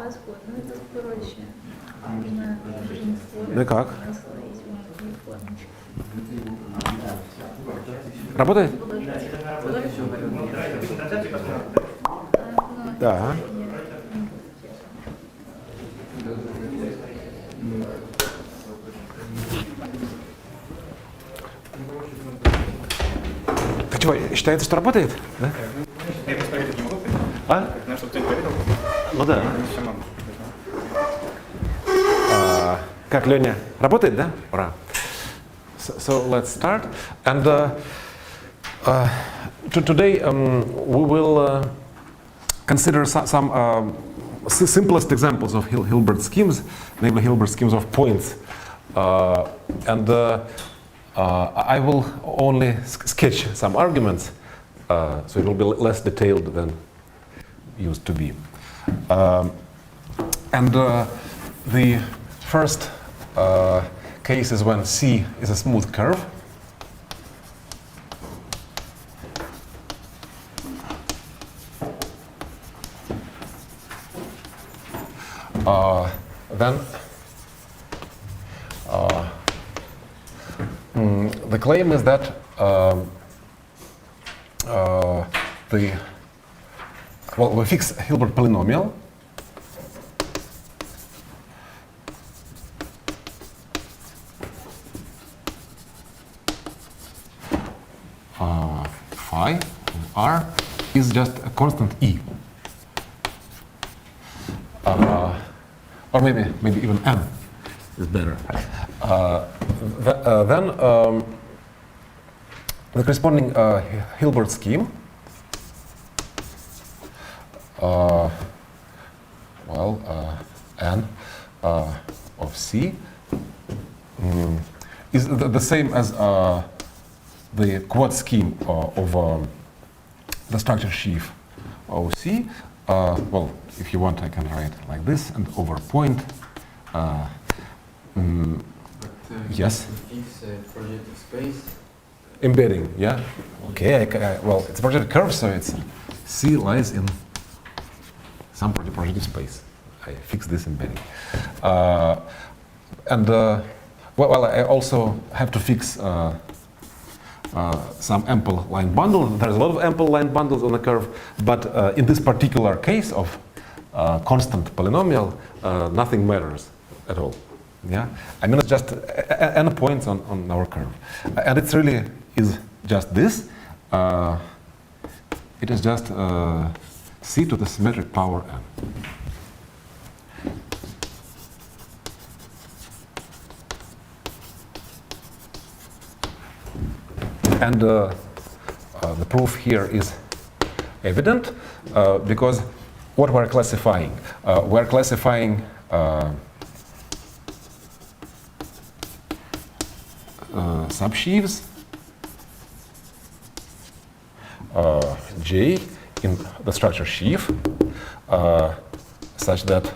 Паспорт, ну это проще. Можно Ну и как? Работает? Да. Ты чего, считается, что работает? Да? Я просто проверить не могу. А? Надо, чтобы кто-нибудь проверил. Ну да. Все могу. Как, Леня? Работает, да? Ура. So let's start. And today we will consider some simplest examples of Hilbert schemes, namely Hilbert schemes of points. I will only sketch some arguments, so it will be less detailed than used to be. The first case is when C is a smooth curve. Then the claim is that we fix Hilbert polynomial phi R is just a constant E. Or maybe even M is better. Then the corresponding Hilbert scheme, N of C is the same as the quad scheme of the structure sheaf OC. Well, if you want, I can write like this, and over point. Yes. Fix projective space. Embedding, yeah. Okay. Well, it's a projective curve, so it's C lies in some projective space. I fix this embedding, well, I also have to fix some ample line bundle. There's a lot of ample line bundles on the curve, but in this particular case of constant polynomial, nothing matters at all. Yeah, I mean it's just n points on our curve, and it really is just this. It is just C to the symmetric power n. And the proof here is evident because what we're classifying? We're classifying subsheaves J in the structure sheaf such that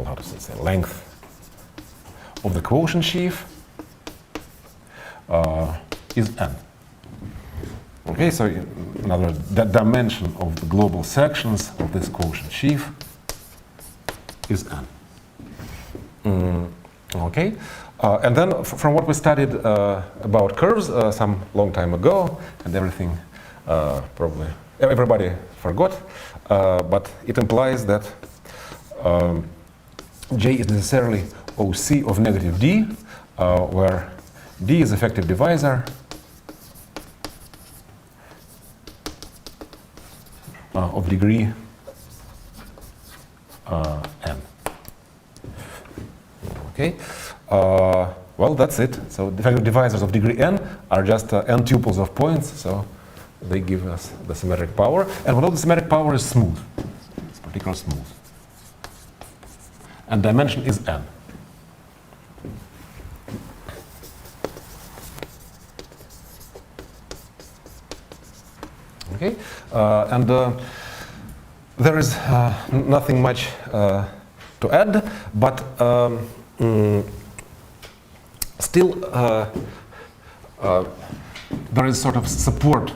how to say, length of the quotient sheaf is n. Okay, so in other words, the dimension of the global sections of this quotient sheaf is n. Okay, and then from what we studied about curves some long time ago, and everything probably everybody forgot, but it implies that J is necessarily OC of negative D, where D is effective divisor of degree n. Okay, well, that's it. So the effective divisors of degree n are just n tuples of points, so they give us the symmetric power. And although the symmetric power is smooth, it's particularly smooth, and dimension is n. Okay, and there is nothing much to add, but still there is sort of support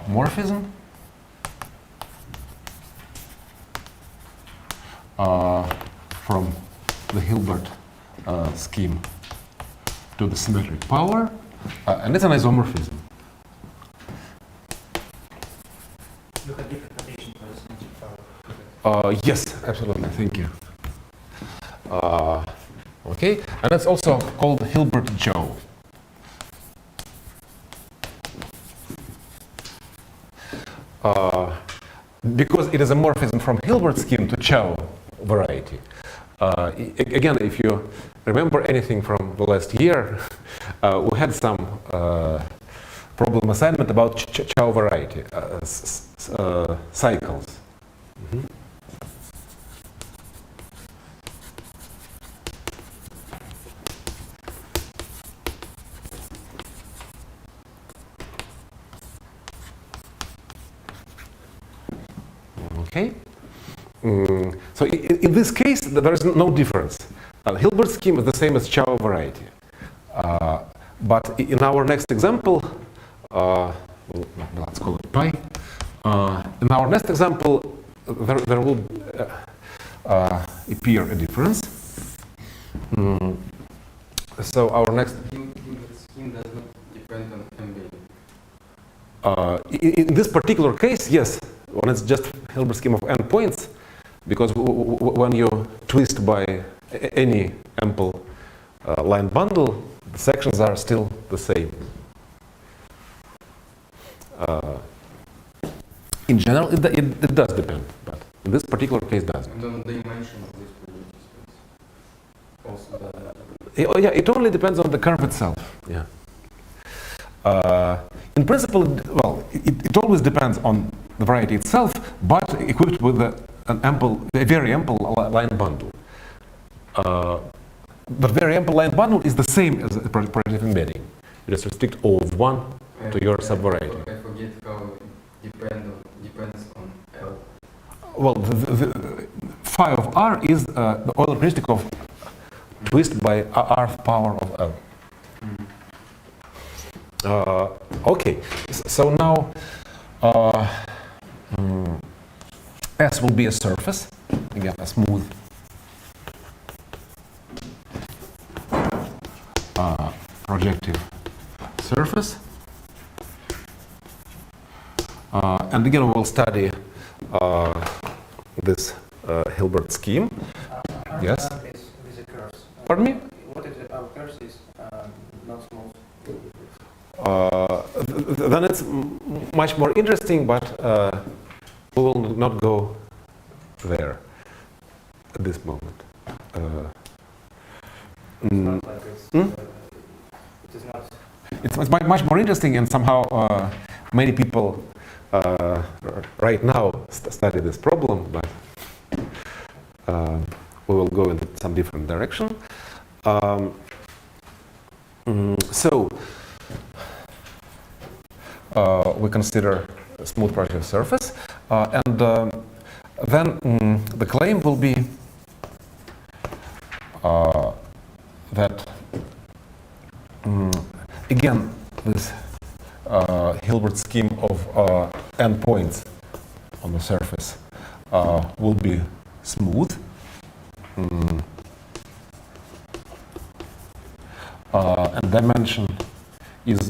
morphism from the Hilbert scheme to the symmetric power, and it's an isomorphism. Look at different conditions for the symmetric power. Yes, absolutely. Thank you. Okay, and it's also called Hilbert-Joe. Because it is a morphism from Hilbert scheme to Chow variety. Again, if you remember anything from the last year, we had some problem assignment about Chow variety cycles. Mm-hmm. Okay. So in this case, there is no difference. Hilbert scheme is the same as Chow variety. But in our next example, let's call it pi. In our next example, there will appear a difference. So our next Hilbert scheme does not depend on M. in this particular case, yes, when it's just Hilbert scheme of n points, because when you twist by any ample line bundle, the sections are still the same. In general, it does depend, but in this particular case, doesn't. And on the dimension of this probability space also doesn't. Oh, yeah, it only depends on the curve itself. Yeah. In principle, well, it always depends on the variety itself, but equipped with a very ample line bundle. The very ample line bundle is the same as a projective embedding. You just restrict O of 1 to your subvariety. I forget how it depends on L. Well, the phi of R is the Euler characteristic of twist by rth power of L. Okay, so now S will be a surface, again a smooth projective surface, and again we'll study this Hilbert scheme. Yes? With the curves. Pardon me? What if our curves is not smooth? Then it's much more interesting, but we will not go there at this moment. It's not like it's, it is not. It's much more interesting, and somehow many people right now study this problem, but we will go in some different direction. So we consider a smooth projective surface, and then the claim will be that again this Hilbert scheme of n points on the surface will be smooth. And dimension is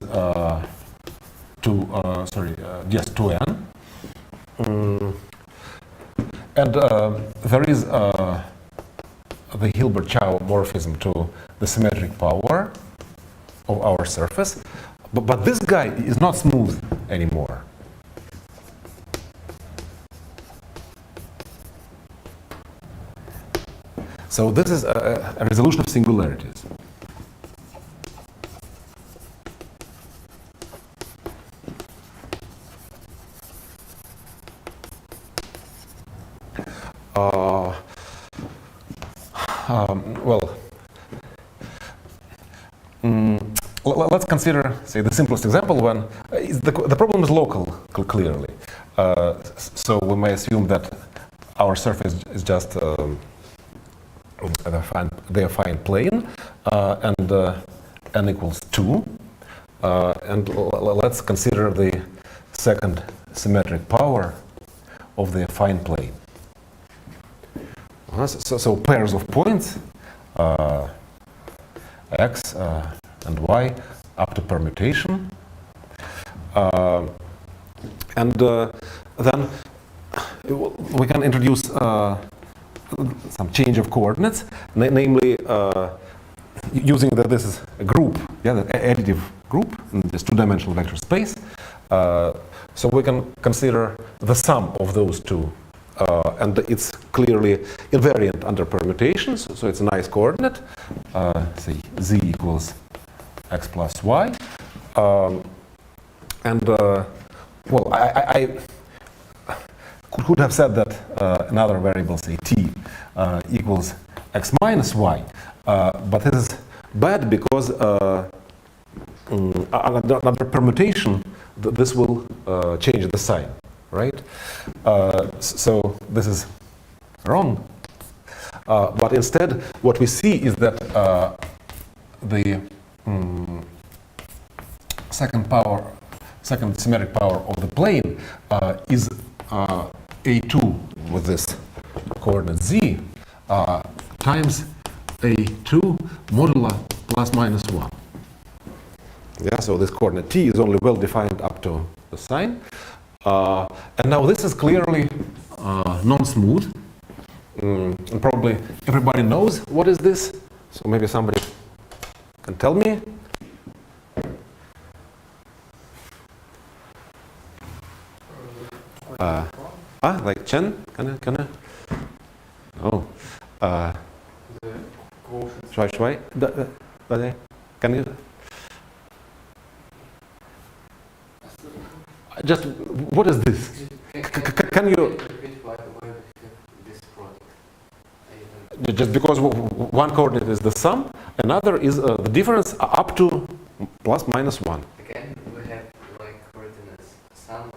just 2n. And there is the Hilbert-Chow morphism to the symmetric power of our surface, but this guy is not smooth anymore. So this is a resolution of singularities. Let's consider, say, the simplest example when the problem is local, clearly. So we may assume that our surface is just the affine plane, and n equals 2. And let's consider the second symmetric power of the affine plane. So pairs of points, x and y, up to permutation. And then we can introduce some change of coordinates, namely using that this is a group, the additive group in this two-dimensional vector space. So we can consider the sum of those two, and it's clearly invariant under permutations. So it's a nice coordinate. Say z equals x plus y, and well, I could have said that another variable, say t, equals x minus y, but this is bad because under permutation, this will change the sign, right? So this is wrong. But instead, what we see is that the second symmetric power of the plane is a2 with this coordinate z times a2 modulo plus minus 1. Yeah, so this coordinate t is only well defined up to the sign. And now this is clearly non-smooth. And probably everybody knows what is this. So maybe somebody can tell me. Like Chen? Can I? Oh. The quotient. Try. Can you? Just, what is this? Can you? Just because one coordinate is the sum, another is the difference up to plus minus 1. Again, we have like coordinates sum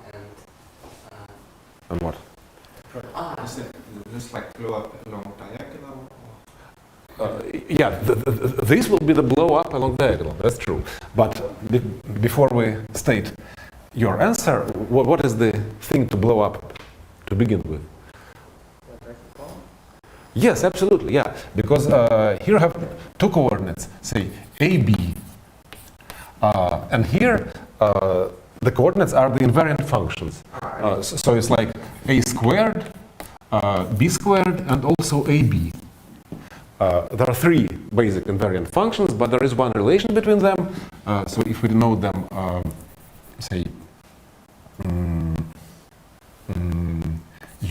And what? Just like blow up along diagonal. Yeah, this will be the blow up along diagonal, that's true. But before we state your answer, what is the thing to blow up to begin with? Yes, absolutely, yeah. Because here I have two coordinates, say AB. And here the coordinates are the invariant functions. So it's like a squared, b squared, and also ab. There are three basic invariant functions, but there is one relation between them. So if we denote them, say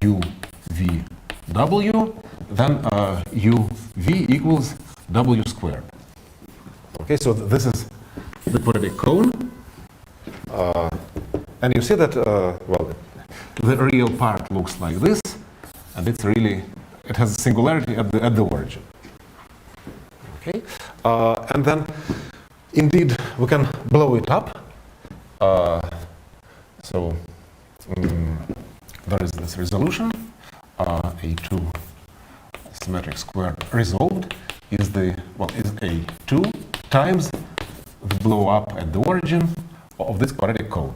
u, v, w, then u, v equals w squared. Okay, so this is the quadratic cone. And you see that, well, the real part looks like this, and it's really, it has a singularity at the origin. Okay, and then, indeed, we can blow it up. So there is this resolution, a2 symmetric square resolved is the, well, is a2 times the blow up at the origin of this quadratic cone.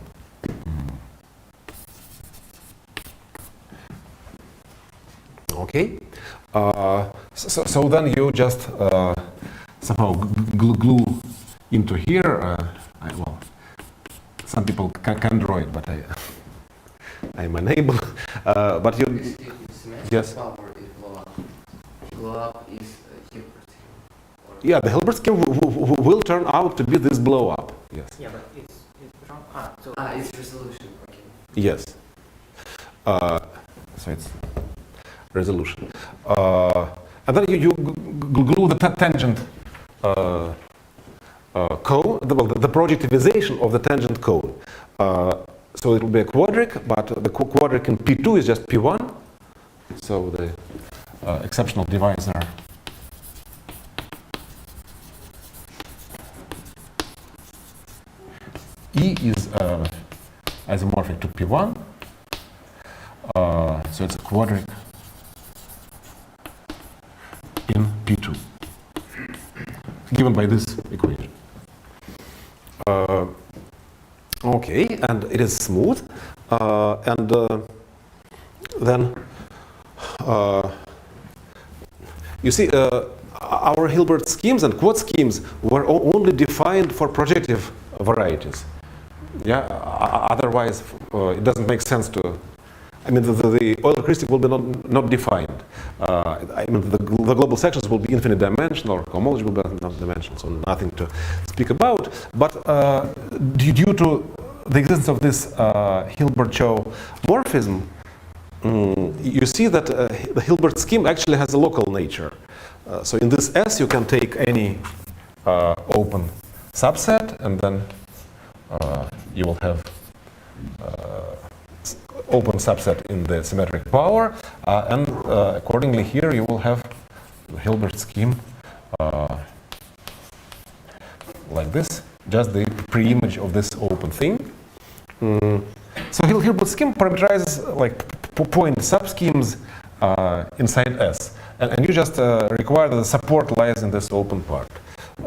Okay, so then you just somehow glue into here. Well, some people can draw it, but I'm unable. But you, yes. Power is blow up. Blow up is Hilbert scheme. Yeah, the Hilbert scheme will turn out to be this blow up. Yes. Yeah, but it's wrong. It's resolution. Okay. Yes. So it's resolution. And then you glue the tangent cone, the projectivization of the tangent cone. So it will be a quadric, but the quadric in P2 is just P1. So the exceptional divisor E is isomorphic to P1. So it's a quadric in P2, given by this equation. Okay, and it is smooth. And then you see, our Hilbert schemes and quad schemes were only defined for projective varieties. Yeah, otherwise it doesn't make sense to. I mean, the Euler heuristic will be not defined. I mean, the global sections will be infinite dimensional, or homology will be not dimensional, so nothing to speak about. But due to the existence of this Hilbert-Chow morphism, you see that the Hilbert scheme actually has a local nature. So in this S, you can take any open subset, and then you will have open subset in the symmetric power, and accordingly here you will have the Hilbert scheme like this, just the pre-image of this open thing. So Hilbert scheme parameterizes like point subschemes inside S, and you just require that the support lies in this open part.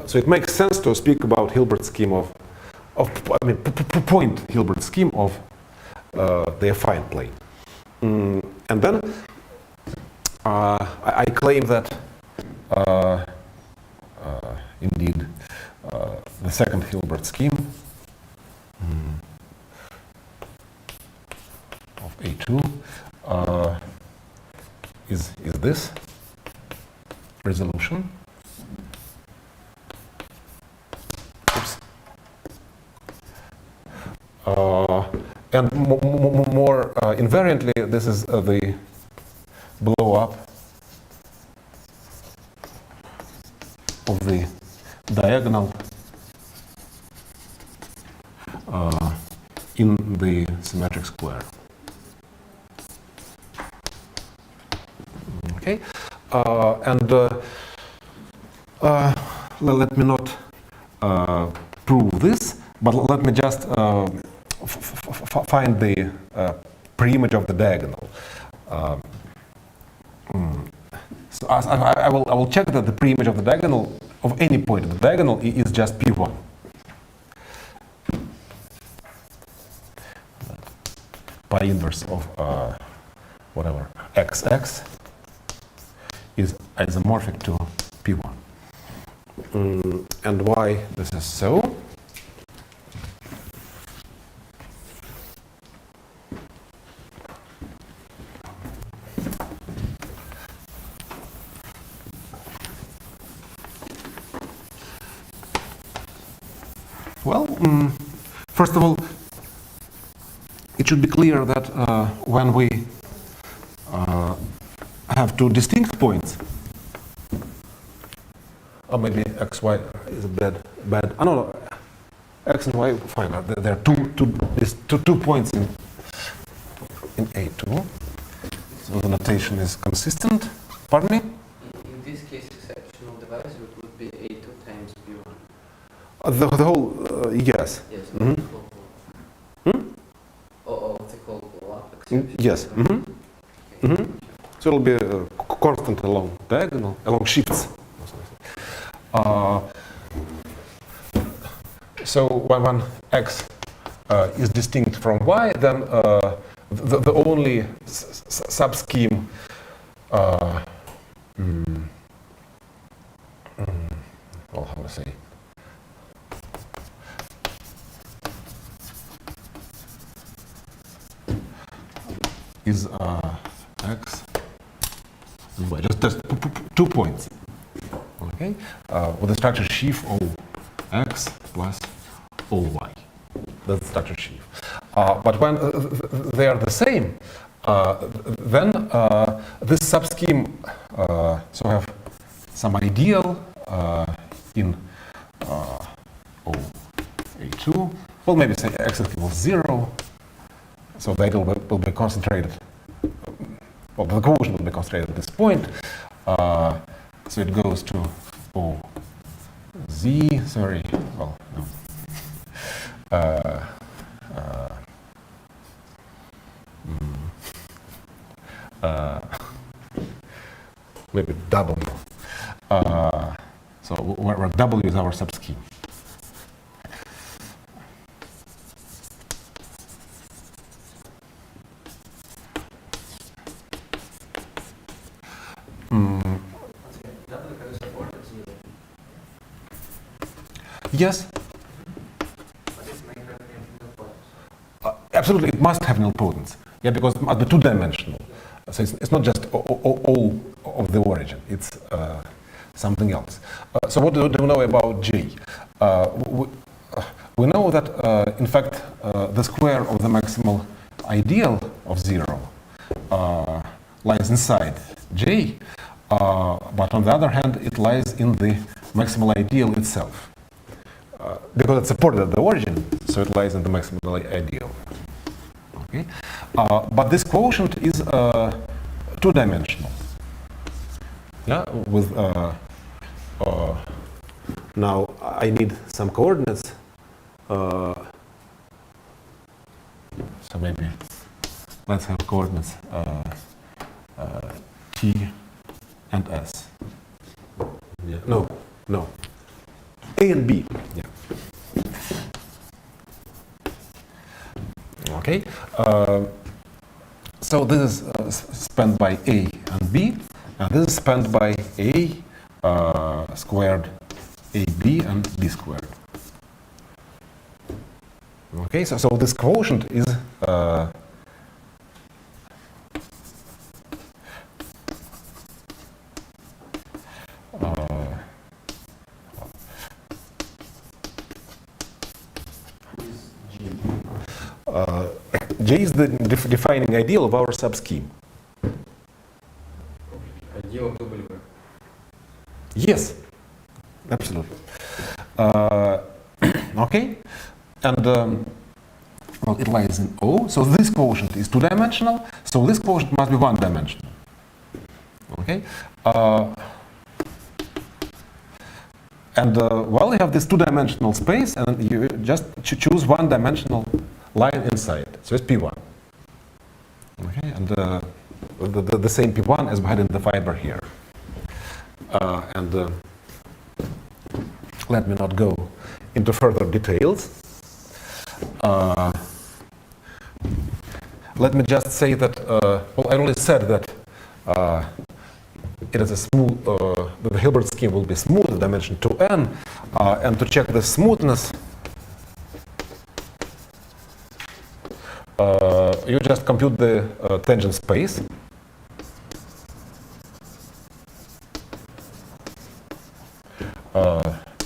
So it makes sense to speak about Hilbert scheme of I mean point Hilbert scheme of the affine plane. And then I claim that indeed the second Hilbert scheme of A2 is this resolution. Oops. And more invariantly, this is the blow up of the diagonal in the symmetric square. Okay, and let me not prove this, but let me just find the pre-image of the diagonal. So I will check that the pre-image of the diagonal of any point of the diagonal is just P1. Pi inverse of whatever XX is isomorphic to P1. And why this is so? Well, first of all, it should be clear that when we have two distinct points, or maybe x, y is bad. Oh, no, x and y, fine. There are two points in A2. So the notation is consistent. Pardon me? In this case, exceptional device would be A2 times B1. The whole, yes. Yes. Mm-hmm. Of the whole lap exception. Yes. Mm-hmm. Mm-hmm. So it'll be constant along diagonal, along shifts. So when x is distinct from y, then the only subscheme well, how to say, is x and y, just 2 points, okay, with the structure sheaf OX plus OY. That's the structure sheaf. But when they are the same, then this subscheme, so I have some ideal in OA2, well, maybe say x is equal to 0, so the ideal will be concentrated, well, the quotient will be concentrated at this point, so it goes to OZ, sorry, well, no. Maybe W. So where W is our subscheme. Yes, But this may have been important. absolutely, it must have nilpotence. Yeah, because it must be two-dimensional. So it's not just O of the origin, it's something else. So what do we know about J? We know that, in fact, the square of the maximal ideal of 0 lies inside J, but on the other hand, it lies in the maximal ideal itself. Because it's supported at the origin, so it lies in the maximal ideal. Okay? But this quotient is two-dimensional. Yeah, with now I need some coordinates. So maybe let's have coordinates T and S. Yeah. No. A and B. Yeah. Okay. So this is spanned by A and B, and this is spanned by A squared, AB, and B squared. Okay, so this quotient is J is the defining ideal of our subscheme. Ideal of W. Yes, absolutely. Okay, and well, it lies in O. So this quotient is two-dimensional. So this quotient must be one-dimensional. Okay, and well, you have this two-dimensional space, and you just choose one-dimensional line inside. So it's P1. Okay, and the same P1 as we had in the fiber here. And let me not go into further details. Let me just say that, well, I already said that it is a smooth, the Hilbert scheme will be smooth, dimension 2n, and to check the smoothness, you just compute the tangent space.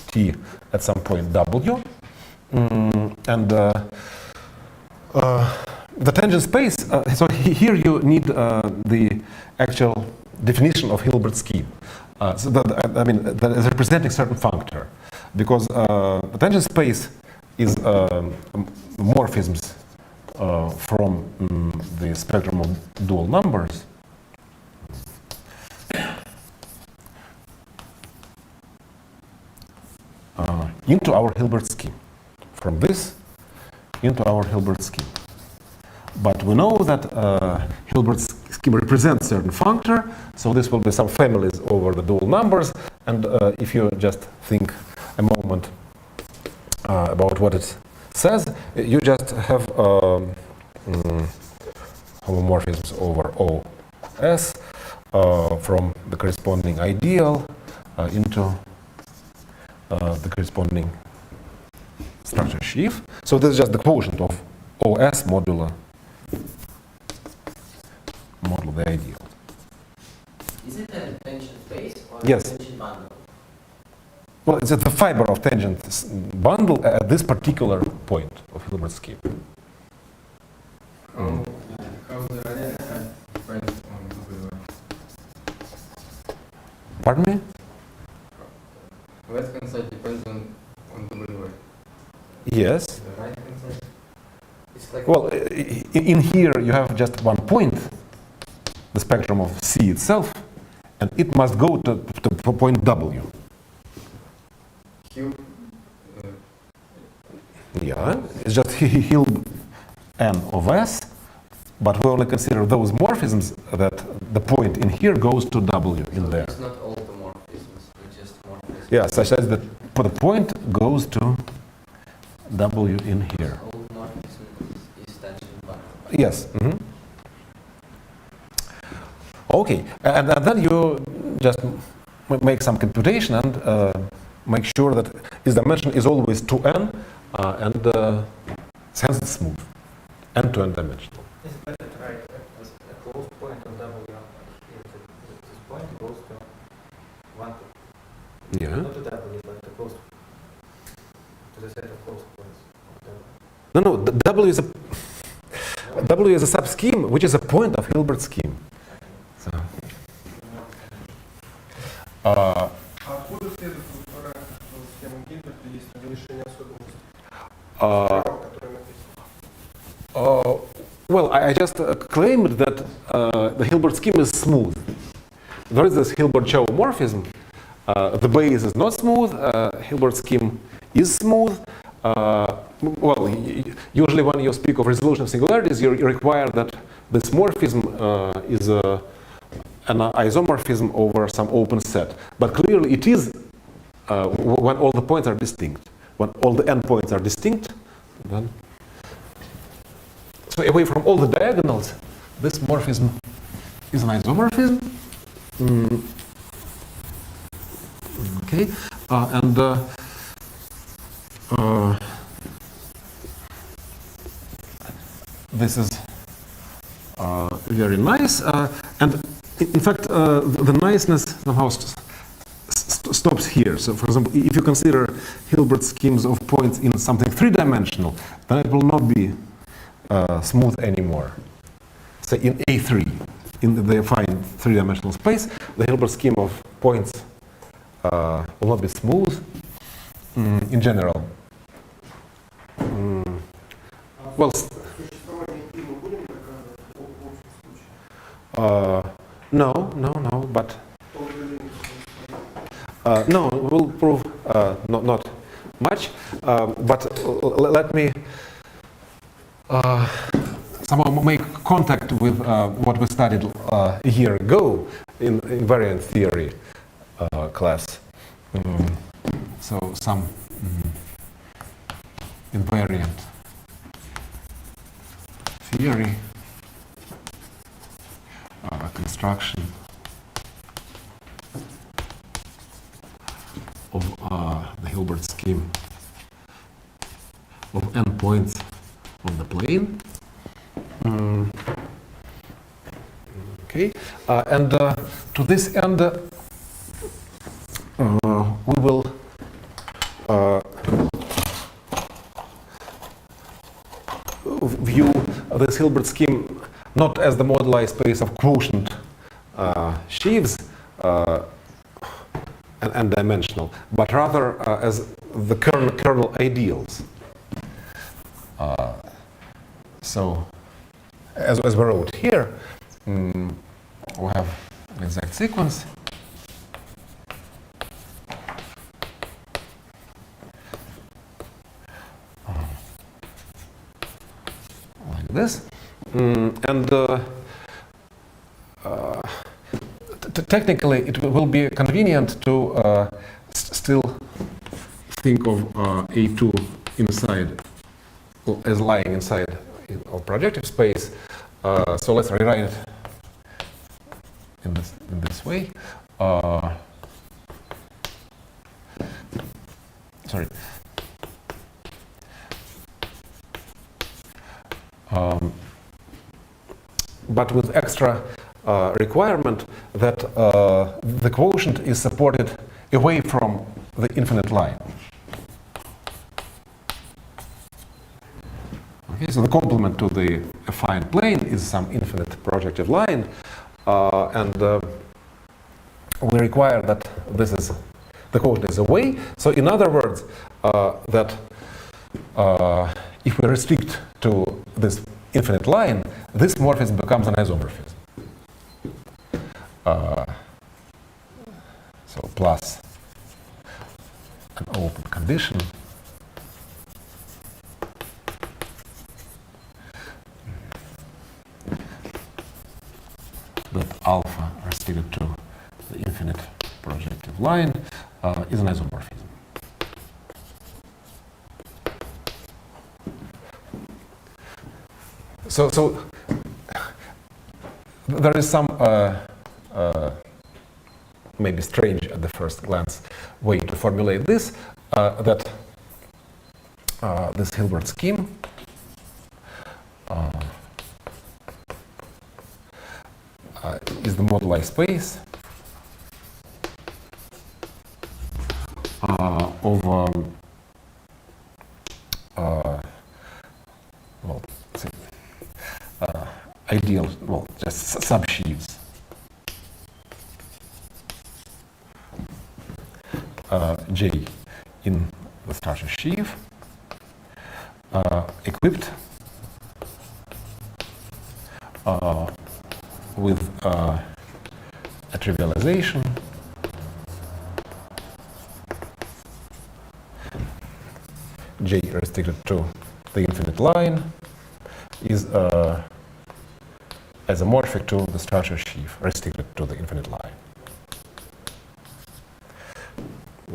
T at some point W, and the tangent space. So here you need the actual definition of Hilbert scheme. So that, I mean, that is representing certain functor, because the tangent space is morphisms from the spectrum of dual numbers. Into our Hilbert scheme, from this into our Hilbert scheme. But we know that Hilbert scheme represents certain functor, so this will be some families over the dual numbers, and if you just think a moment about what it says, you just have homomorphisms over OS from the corresponding ideal into the corresponding structure sheaf. So this is just the quotient of OS modulo the ideal. Is it a tangent space or Yes. a tangent bundle? Well, it's the fiber of tangent bundle at this particular point of Hilbert scheme. How the radius depends on W. Pardon me? Left hand side depends on W. Yes. The right hand side. It's like Well, in here you have just one point, the spectrum of C itself, and it must go to point W. Cube. Yeah, it's just Hilb n of S, but we only consider those morphisms that the point in here goes to W in there. it's not all the morphisms, it's just morphisms. Yeah, such as that the point goes to W in here. All morphism is tangent bundle. Yes. Okay, and then you just make some computation and make sure that its dimension is always 2n, and hence it's smooth, n-to-n dimensional. Is it better to write a closed point on W if this point goes to 1 to Yeah. not to W, but to close to the set of closed points of W? No, W is a subscheme, which is a point of Hilbert scheme. So, А откуда следует предполагать, что схема Гильберта есть решение особенностей, которые написаны? well, I just claimed that the Hilbert scheme is smooth. There is this Hilbert-Chow morphism. The base is not smooth. Hilbert scheme is smooth. Well, usually when you speak of resolution of singularities, you require that this morphism is an isomorphism over some open set. But clearly it is when all the points are distinct. When all the endpoints are distinct, then so away from all the diagonals, this morphism is an isomorphism. Okay, and this is very nice, and in fact, the niceness somehow stops here. So, for example, if you consider Hilbert schemes of points in something three-dimensional, then it will not be smooth anymore. Say in A3, in the affine three-dimensional space, the Hilbert scheme of points will not be smooth in general. Well, no, but no, we'll prove not much, but let me somehow make contact with what we studied a year ago in invariant theory class. So some invariant theory construction of the Hilbert scheme of n points on the plane. Okay, and to this end, we will view this Hilbert scheme not as the moduli space of quotient sheaves and dimensional, but rather as the kernel ideals. So, as we wrote here, we have an exact sequence. Like this. And technically, it will be convenient to still think of A2 inside, as lying inside of projective space. So let's rewrite it in this way. Sorry. But with extra requirement that the quotient is supported away from the infinite line. Okay, so the complement to the affine plane is some infinite projective line, and we require that this is the quotient is away. So in other words, that if we restrict to this infinite line, this morphism becomes an isomorphism. So plus an open condition that alpha restricted to the infinite projective line is an isomorphism. So there is some maybe strange at the first glance way to formulate this, that this Hilbert scheme is the moduli space of well, say, ideal, well, just subsheaves J in the structure sheaf equipped with a trivialization J restricted to the infinite line is isomorphic to the structure sheaf restricted to the infinite line.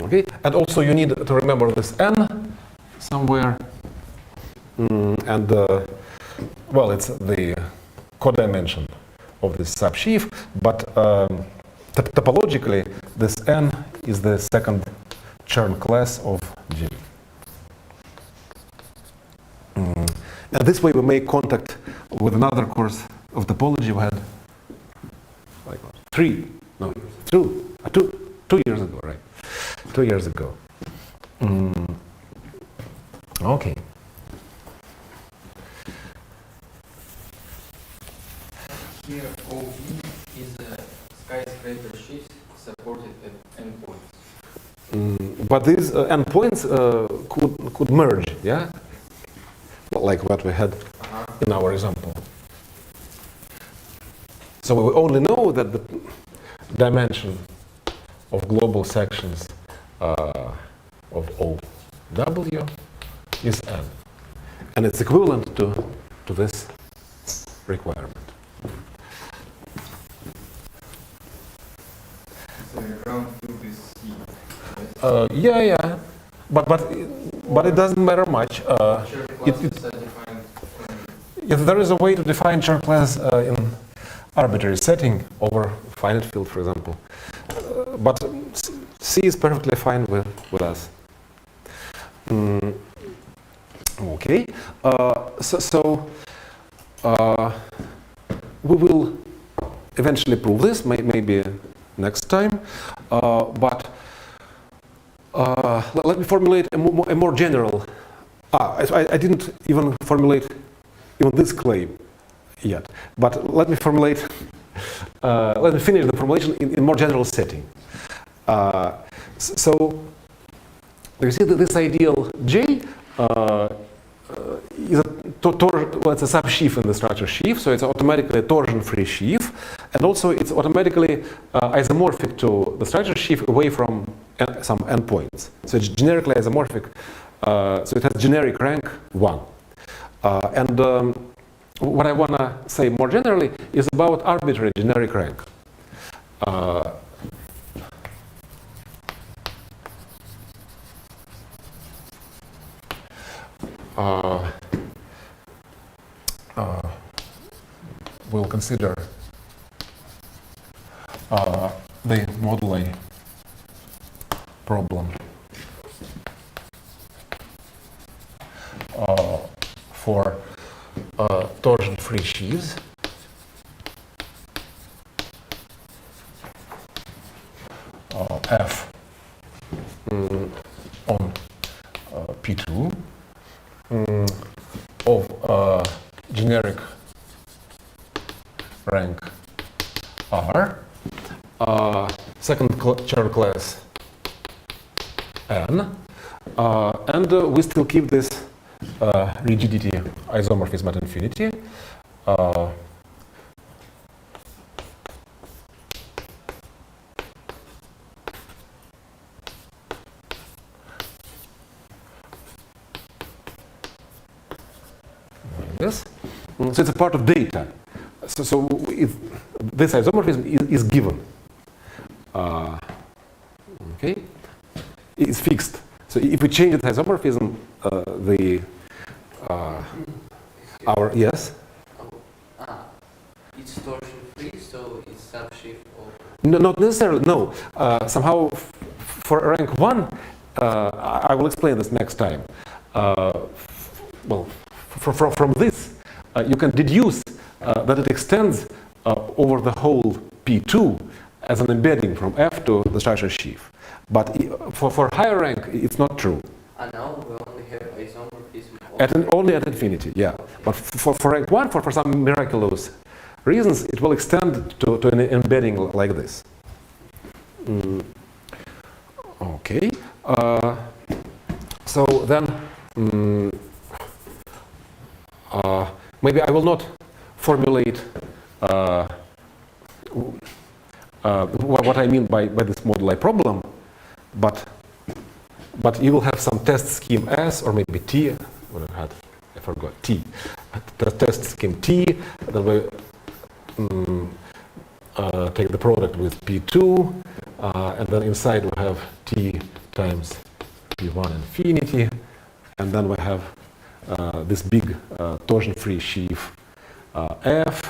Okay, and also you need to remember this n somewhere, and well, it's the codimension of this subsheaf, but topologically, this n is the second Chern class of J. And this way we make contact with another course of topology we had like what, 2 years ago, right? 2 years ago. Okay. Here, OV is a skyscraper sheaf supported at endpoints. But these endpoints could merge, yeah? Like what we had in our example. So we only know that the dimension of global sections of OW is n. And it's equivalent to this requirement. So the ground field is C. Yeah. But it doesn't matter much. Chern classes are defined from Yes, there is a way to define Chern class in arbitrary setting over finite field, for example. But C is perfectly fine with us. Okay. So we will eventually prove this, maybe next time. But let me formulate a more general. I didn't even formulate even this claim yet. But let me formulate. Let me finish the formulation in more general setting. So you see that this ideal J is it's a subsheaf in the structure sheaf, so it's automatically a torsion-free sheaf, and also it's automatically isomorphic to the structure sheaf away from some endpoints. So it's generically isomorphic, so it has generic rank 1. And what I want to say more generally is about arbitrary generic rank. We'll consider the moduli problem for torsion-free sheaves F on P2 of generic rank R, second Chern class N, and we still keep this rigidity isomorphism at infinity. This. So it's a part of data. So if this isomorphism is given, okay, it's fixed. So if we change the isomorphism, our yes. It's torsion free, so it's subsheaf of. No, not necessarily. No. Somehow, for rank 1, I will explain this next time. Well, from this, you can deduce that it extends over the whole P2 as an embedding from F to the structure sheaf. But for higher rank, it's not true. And now we only have isomorphism. Only at infinity, yeah. But for rank 1, for some miraculous reasons, it will extend to an embedding like this. Okay. So then, maybe I will not formulate what I mean by this moduli problem, but you will have some test scheme S or maybe T. What I had, I forgot T. The test scheme T. Then we take the product with P2, and then inside we have T times P1 infinity, and then we have this big torsion-free sheaf F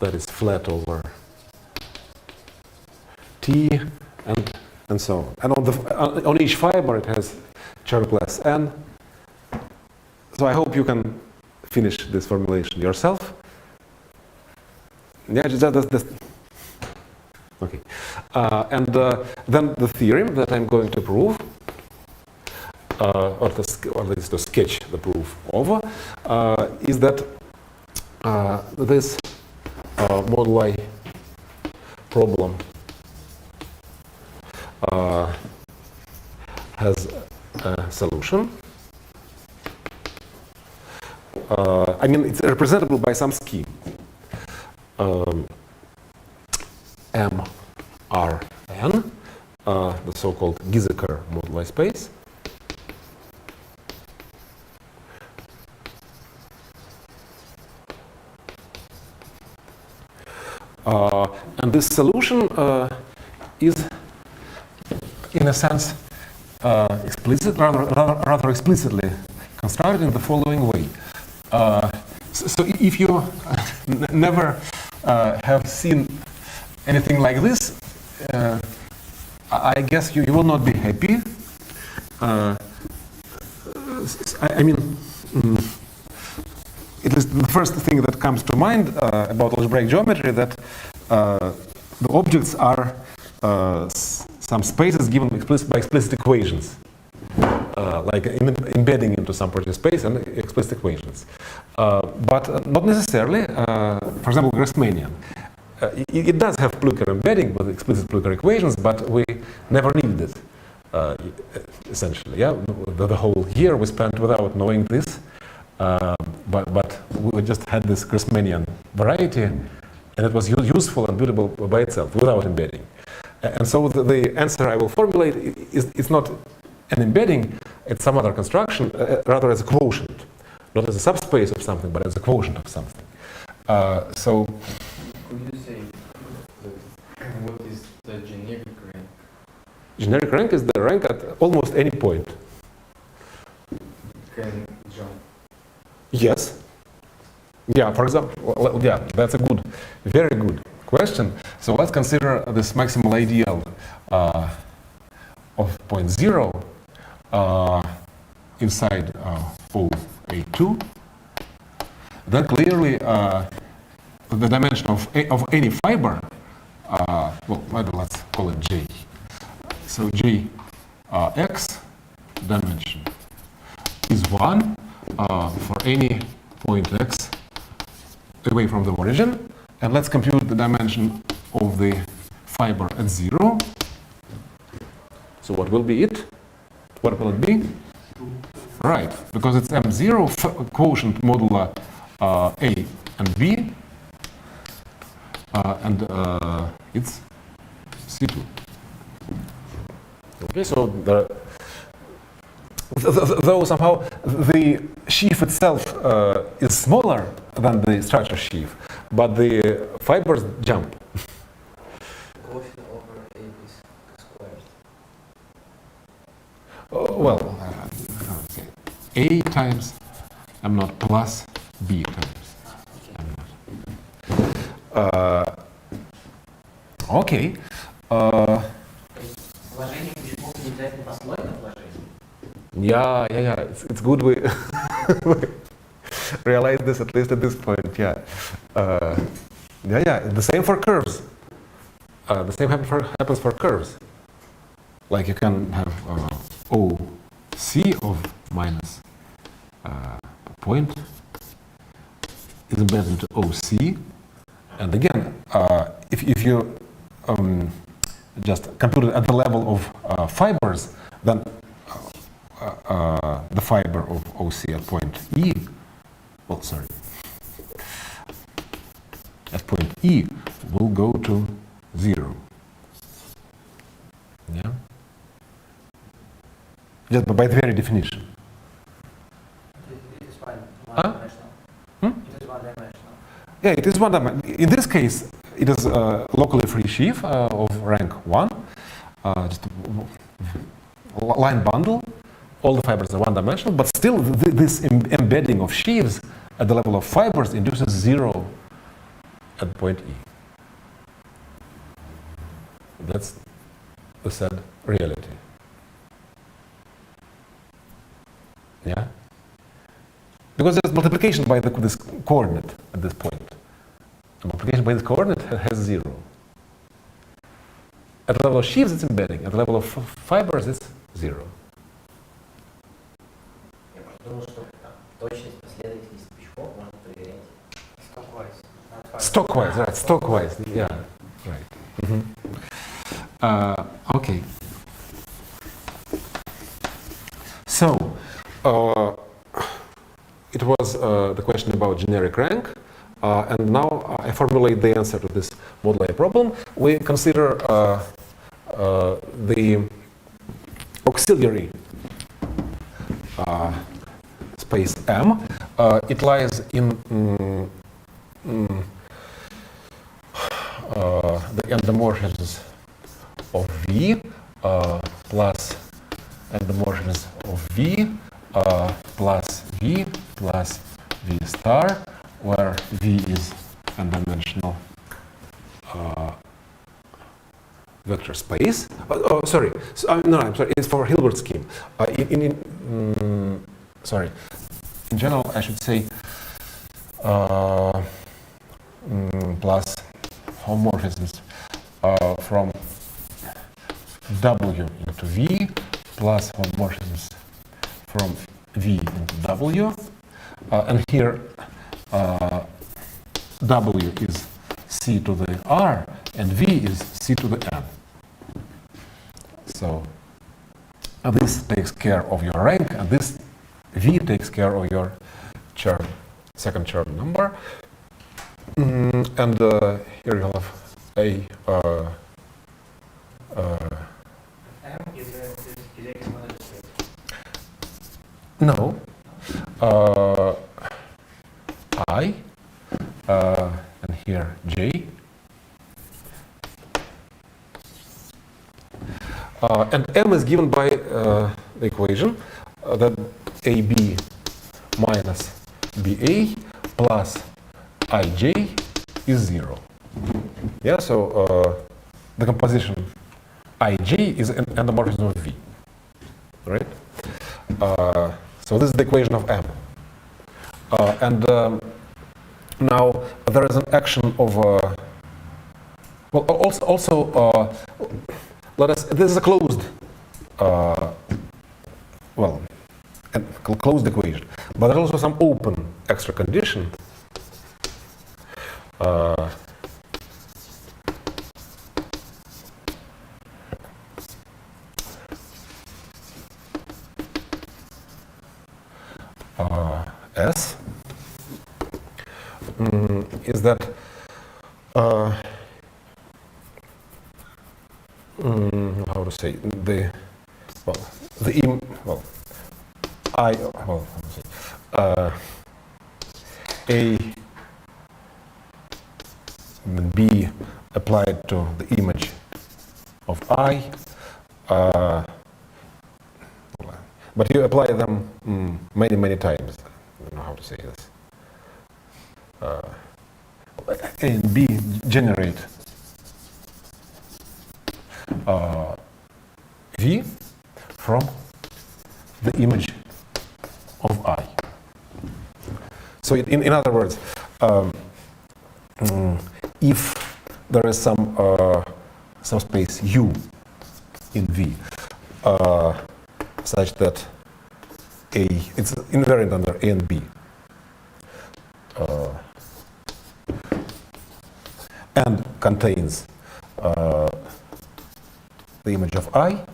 that is flat over T, and so on. And on each fiber it has Chern class N. So I hope you can finish this formulation yourself. Yeah, just okay. And then the theorem that I'm going to prove, or at least to sketch the proof of, is that this moduli problem has a solution. I mean, it's representable by some scheme. MRN, the so-called Gieseker moduli space. And this solution is, in a sense, rather explicitly constructed in the following way. So if you never have seen anything like this, I guess you will not be happy. I mean, it is the first thing that comes to mind about algebraic geometry, that the objects are some spaces given by explicit equations, like embedding into some particular space and explicit equations. But not necessarily, for example, Grassmannian. It does have Plücker embedding with explicit Plücker equations, but we never needed it, essentially. Yeah, the whole year we spent without knowing this, but we just had this Grassmannian variety, and it was useful and buildable by itself without embedding. And so the answer I will formulate is not an embedding, it's some other construction, rather as a quotient, not as a subspace of something, but as a quotient of something. So. Could you say what is the generic rank? Generic rank is the rank at almost any point. Can jump. Yes. Yeah, for example, yeah, that's a very good question. So let's consider this maximal ideal of point 0 inside OA2. Then clearly the dimension of any fiber, well, maybe let's call it J. So J X dimension is 1 for any point X away from the origin. And let's compute the dimension of the fiber at 0. So what will be it? What will it be? 2. Right, because it's M0 quotient modulo A and B. And it's C2. Okay, so though somehow the sheaf itself is smaller than the structure sheaf, but the fibers jump. Quotient over A is squared. Well, okay. A times M naught plus B times M naught. Okay. Вложение почему не обязательно послойное вложение? Yeah. It's good we we realize this at least at this point. Yeah. The same for curves. The same happens for curves. Like you can have OC of minus point is embedded into OC, and again, if you just compute it at the level of fibers, then the fiber of OC at point E, at point E will go to 0. Yeah. Just by the very definition. It is one Huh? dimensional. Hmm? It is one dimensional. Yeah, it is one dimension. In this case, it is a locally free sheaf of rank 1. Just a line bundle. All the fibers are one-dimensional, but still this embedding of sheaves at the level of fibers induces 0 at point E. That's the said reality. Yeah? Because there's multiplication by this coordinate at this point. The multiplication by this coordinate has 0. At the level of sheaves, it's embedding. At the level of fibers, it's 0. Я просто думал, что там точность последовательности пучков можно проверять. Stockwise. Not five. Stockwise, right? Stockwise, yeah, right. Okay. So, it was the question about generic rank, and now I formulate the answer to this moduli problem. We consider the auxiliary space M. It lies in the endomorphisms of V plus endomorphisms of V plus V plus V star, where V is n-dimensional vector space. Sorry. No, I'm sorry. It's for Hilbert scheme. Sorry. In general, I should say plus homomorphisms from W into V plus homomorphisms from V into W. And here W is C to the R and V is C to the N. So this takes care of your rank, and this V takes care of your Chern, second Chern number. And here you have a M is a model space. no I and here J. And M is given by the equation that AB minus BA plus IJ is 0. Yeah, so the composition IJ is an endomorphism of V, right? So this is the equation of M. And now there is an action of well, also let us. This is a closed, well, closed equation, but there's also some open extra condition. S is that how to say the I how to say A and B applied to the image of I, but you apply them many times. I don't know how to say this. A and B generate V from the image of I. So in other words, if there is some space U in V such that A, it's invariant under A and B, and contains the image of I,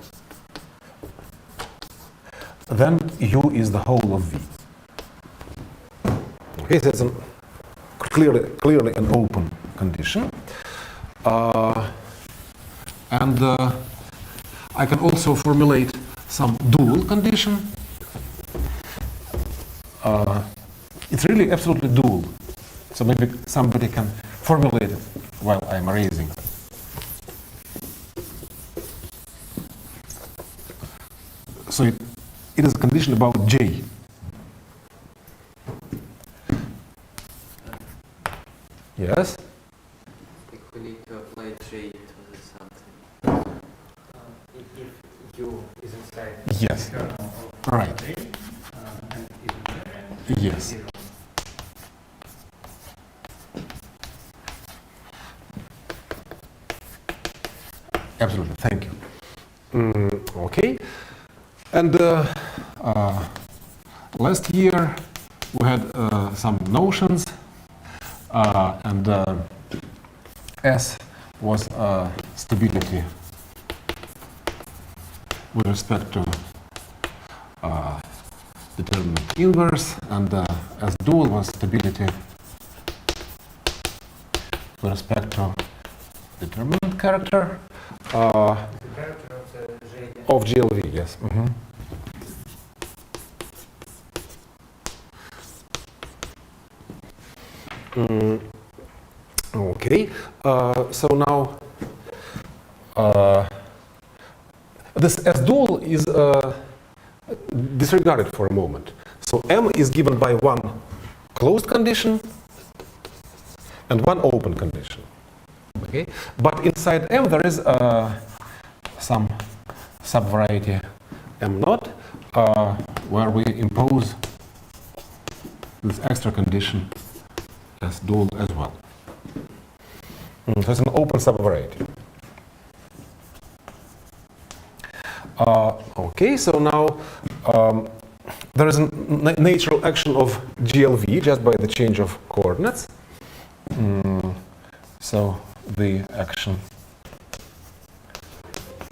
then U is the whole of V. Okay, so it's clearly an open condition. And I can also formulate some dual condition. It's really absolutely dual. So maybe somebody can formulate it while I'm erasing. So it is a condition about J. Yes? Like we need to apply J to something. If U is inside Yes. the kernel of Right. J, and is invariant, Yes. zero. Absolutely, thank you. Okay, and last year we had some notions, and S was stability with respect to determinant inverse, and S dual was stability with respect to determinant character. The character of the J Of GLV, yes. Okay, so now this S dual is disregarded for a moment. So M is given by one closed condition and one open condition. Okay, but inside M there is some subvariety M naught where we impose this extra condition as dual as well. So it's an open subvariety. Okay, so now there is a natural action of GLV just by the change of coordinates. So the action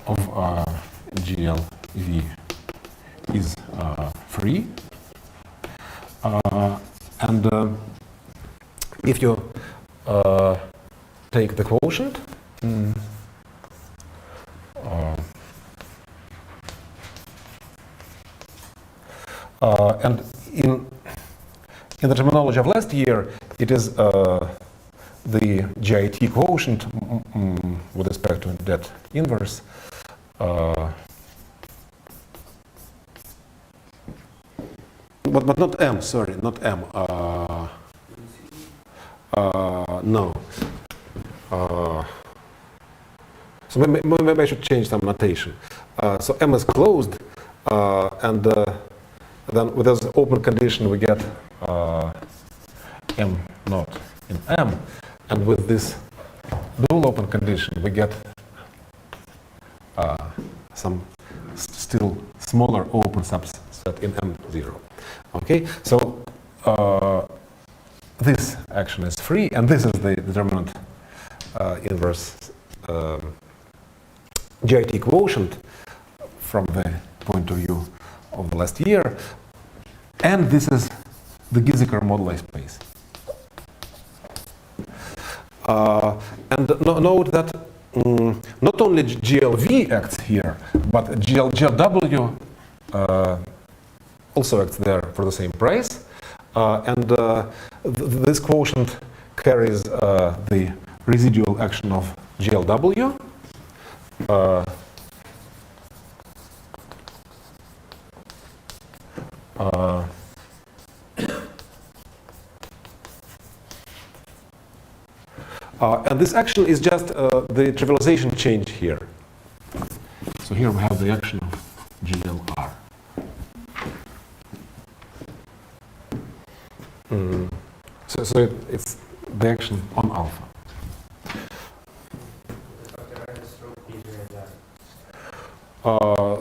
of GLV is free, and if you take the quotient, and in the terminology of last year, it is the GIT quotient with respect to that inverse. But not M, sorry, not M. No. So maybe I should change some notation. So M is closed, and then with this open condition we get M naught in M, and with this dual open condition we get some still smaller open subset in M0. Okay, so this action is free, and this is the determinant inverse GIT quotient from the point of view of the last year, and this is the Giesecke moduli space. And note that not only GLV acts here, but GLW also acts there for the same price, and this quotient carries the residual action of GLW. And this action is just the trivialization change here. So here we have the action of GLR. So it's the action on alpha.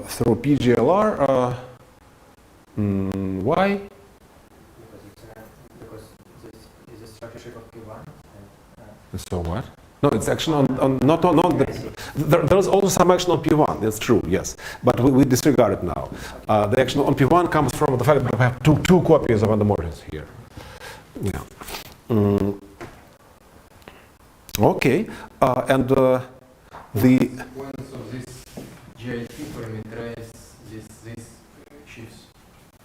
Through PGLR, why? Because this is a structure shape of P1. So what? No, it's action on not the. There's also some action on P1. That's true, yes, but we disregard it now. The action on P1 comes from the fact that we have two copies of endomorphisms here. Yeah. Okay, and the Points of this GIT parameterize this shifts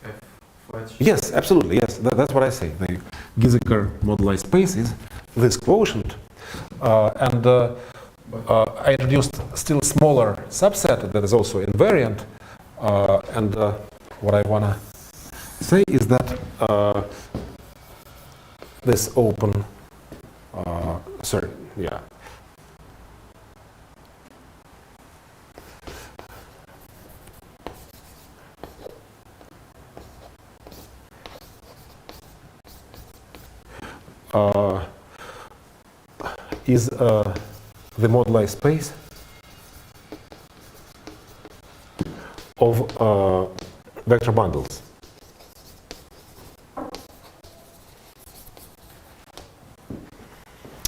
F flat shift. yes, absolutely, yes. That's what I say. The Gieseker moduli space is this quotient, and I introduced still smaller subset that is also invariant. And what I want to say is that this open, sorry, yeah. Is the moduli space of vector bundles.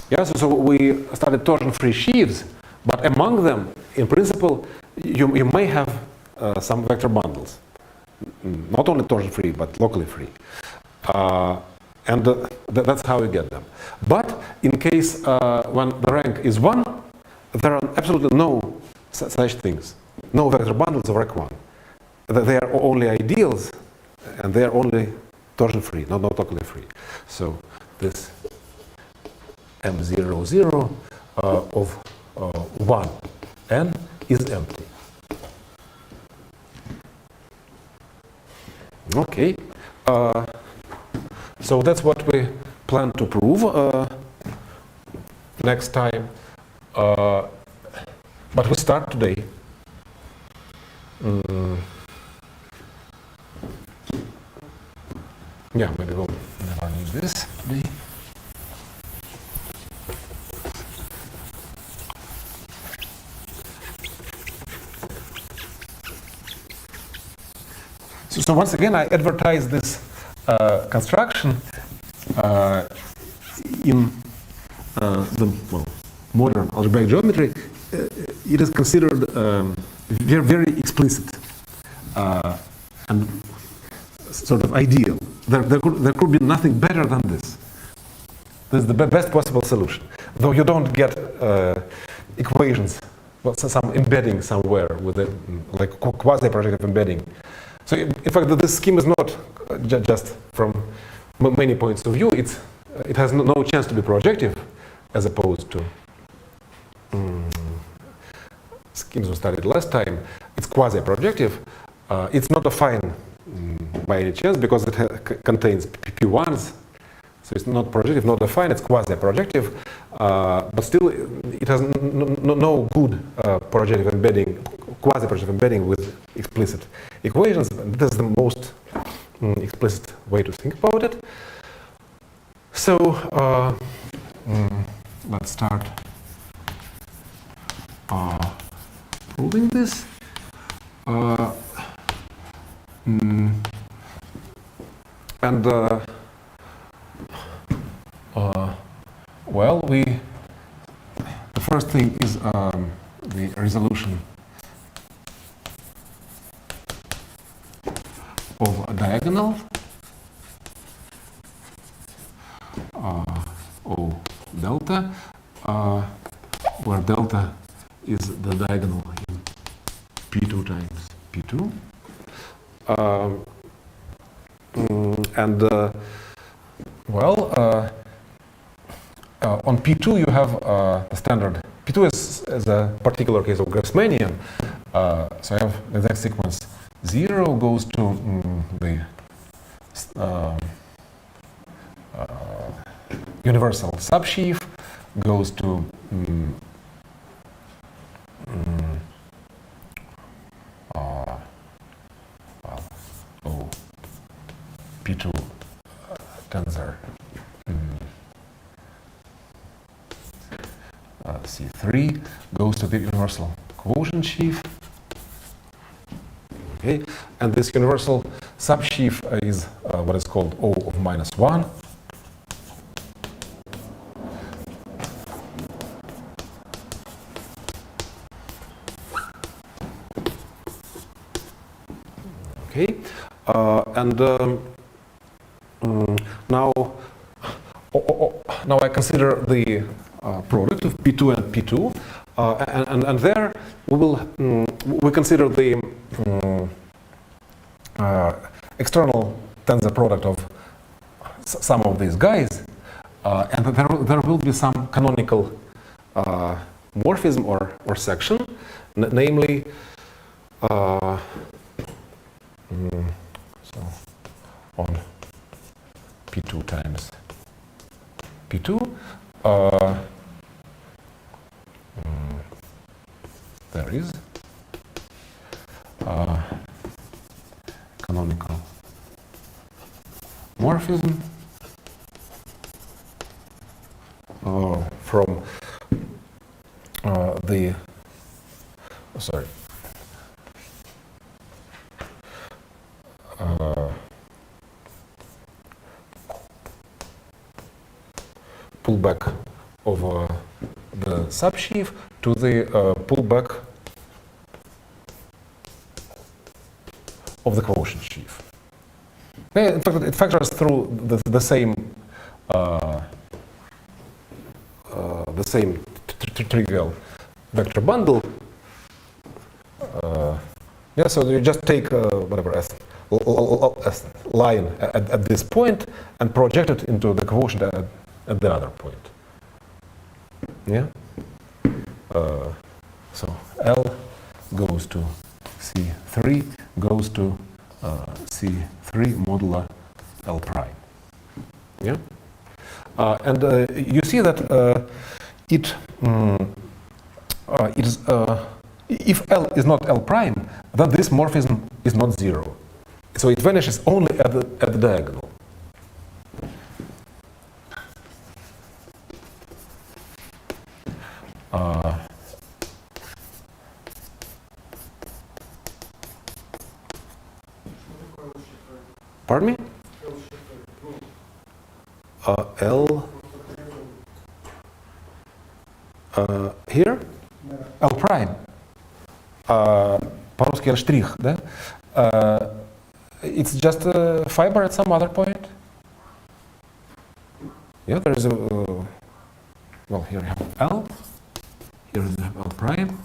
Yeah, so we started torsion-free sheaves, but among them, in principle, you may have some vector bundles. Not only torsion-free, but locally free. And that's how we get them. But in case when the rank is 1, there are absolutely no such things. No vector bundles of rank 1. They are only ideals, and they are only torsion-free, not locally free. So this M00 of 1 n is empty. Okay. So that's what we plan to prove next time. But we start today. Yeah, maybe we'll never need this today. So once again, I advertise this construction in the modern algebraic geometry. It is considered very, very explicit and sort of ideal. There could be nothing better than this. This is the best possible solution. Though you don't get equations, well, some embedding somewhere with it, like quasi-projective embedding. So in fact, this scheme is not just from many points of view. It has no chance to be projective, as opposed to schemes we studied last time. It's quasi-projective. It's not affine by any chance because it contains P1s. So it's not projective, not affine. It's quasi-projective, but still it has no good projective embedding, quasi-projective embedding with explicit equations. This is the most explicit way to think about it. So let's start proving this. And well, the first thing is the resolution of a diagonal O delta, where delta is the diagonal in P2 times P2. On P2 you have the standard. P2 is a particular case of Grassmannian. So I have the exact sequence. 0 goes to the universal subsheaf, goes to P2 tensor C3 goes to the universal quotient sheaf. Okay, and this universal subsheaf is what is called O of -1. Okay, and now I consider the product of P2 and P2, and there we consider the external tensor product of some of these guys, and there will be some canonical morphism or section, namely. So on P2 times P2, there is canonical morphism from the pullback of the subsheaf to the pullback of the quotient sheaf. In fact, it factors through the same trivial vector bundle. Yeah, so you just take whatever S line at this point and project it into the quotient at the other point. Yeah. So L goes to C3 goes to C3 modulo L prime. Yeah. And you see that it is if L is not L prime, then this morphism is not zero. So it vanishes only at the diagonal. Pardon me? L here? L prime. По-русски L штрих, да? It's just a fiber at some other point. Yeah, there is a well, here you have L. Here you have L prime.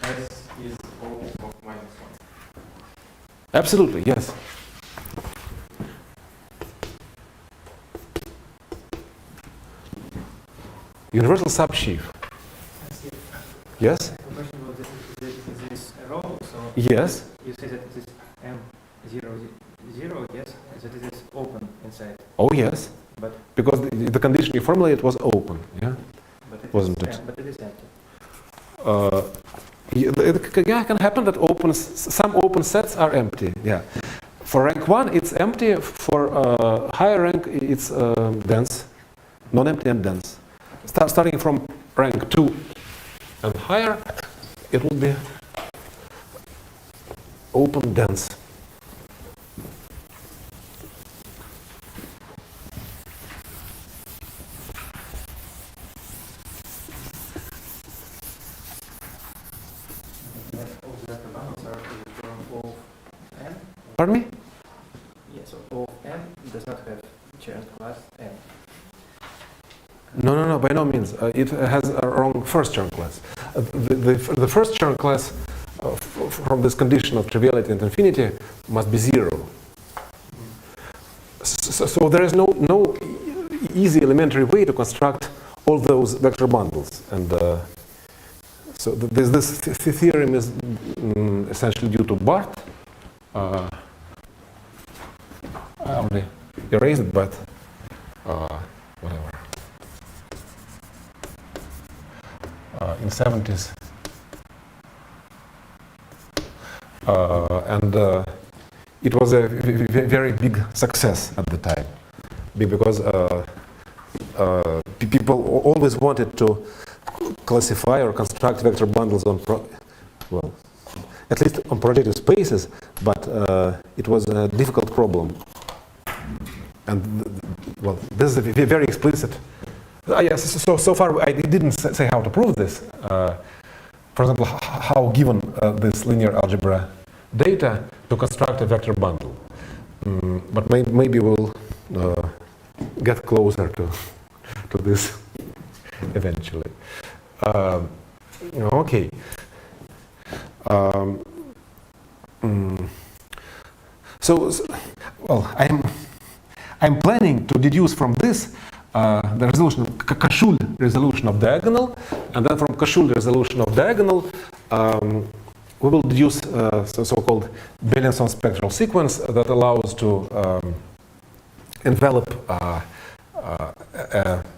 S is O of -1. Absolutely, yes. Universal subsheaf. Yes? A question about this row. So Yes. you say that this M00, yes, that it is open inside. Oh, yes. But Because the condition you formulated was open, yeah? but it Wasn't is, it? But it is empty. Yeah, it can happen that some open sets are empty, yeah. For rank 1, it's empty. For higher rank, it's dense, non-empty and dense. Starting from rank 2 and higher, it will be open dense. All the bundles are from O of M. Pardon me? Yes, so O of M does not have Chern class M. No, by no means. It has a wrong first Chern class. The first Chern class from this condition of triviality and infinity must be 0. So there is no easy elementary way to construct all those vector bundles. And so this theorem is essentially due to Barth. I already erased it, but whatever. In 70s, and it was a very big success at the time, because people always wanted to classify or construct vector bundles on, at least on projective spaces, but it was a difficult problem. And this is a very explicit. Yes, so far I didn't say how to prove this. For example, how given this linear algebra data to construct a vector bundle. But maybe we'll get closer to this eventually. Okay. Well, I'm planning to deduce from this the resolution, Kashul resolution of diagonal, and then from Kashul resolution of diagonal, we will deduce so-called Belenson spectral sequence that allows to envelop a